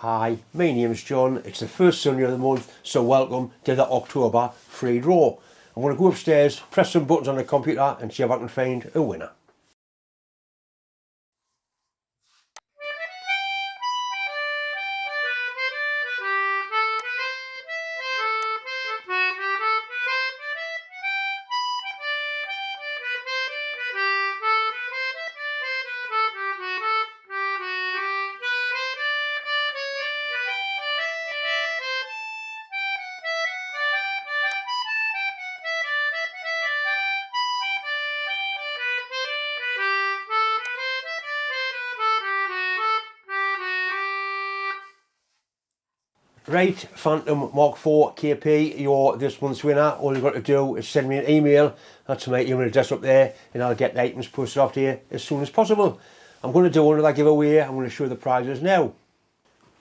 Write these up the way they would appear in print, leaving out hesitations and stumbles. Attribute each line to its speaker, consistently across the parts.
Speaker 1: Hi, my name's John. It's the first Sunday of the month, so welcome to the October free draw. I'm going to go upstairs, press some buttons on the computer and see if I can find a winner. Right, Phantom Mark 4 KP, you're this month's winner. All you've got to do is send me an email. That's my email address up there, and I'll get the items posted off to you as soon as possible. I'm going to do another giveaway. I'm going to show you the prizes now.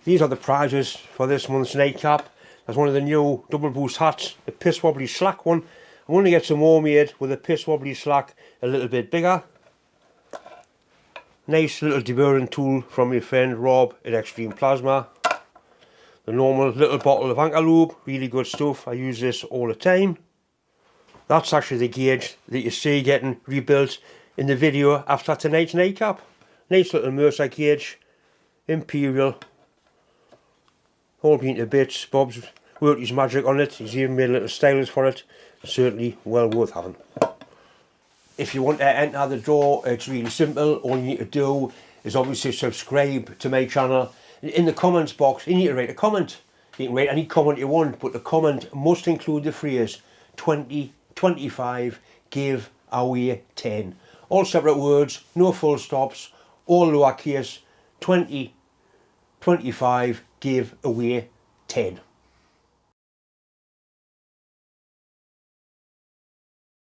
Speaker 1: These are the prizes for this month's nightcap. There's one of the new double boost hats, the piss wobbly slack one. I'm going to get some more made with the piss wobbly slack a little bit bigger. Nice little deburring tool from my friend Rob at Extreme Plasma. The normal little bottle of anchor lube, really good stuff. I use this all the time. That's actually the gauge that you see getting rebuilt in the video after tonight's nightcap. Nice little Mercer gauge, Imperial, all been to bits. Bob's worked his magic on it. He's even made a little stylus for it. Certainly well worth having. If you want to enter the draw, it's really simple. All you need to do is obviously subscribe to my channel. In the comments box, you need to write a comment. You can write any comment you want, but the comment must include the phrase 20, 25, give away 10. All separate words, no full stops, all lowercase, 20, 25, give away 10.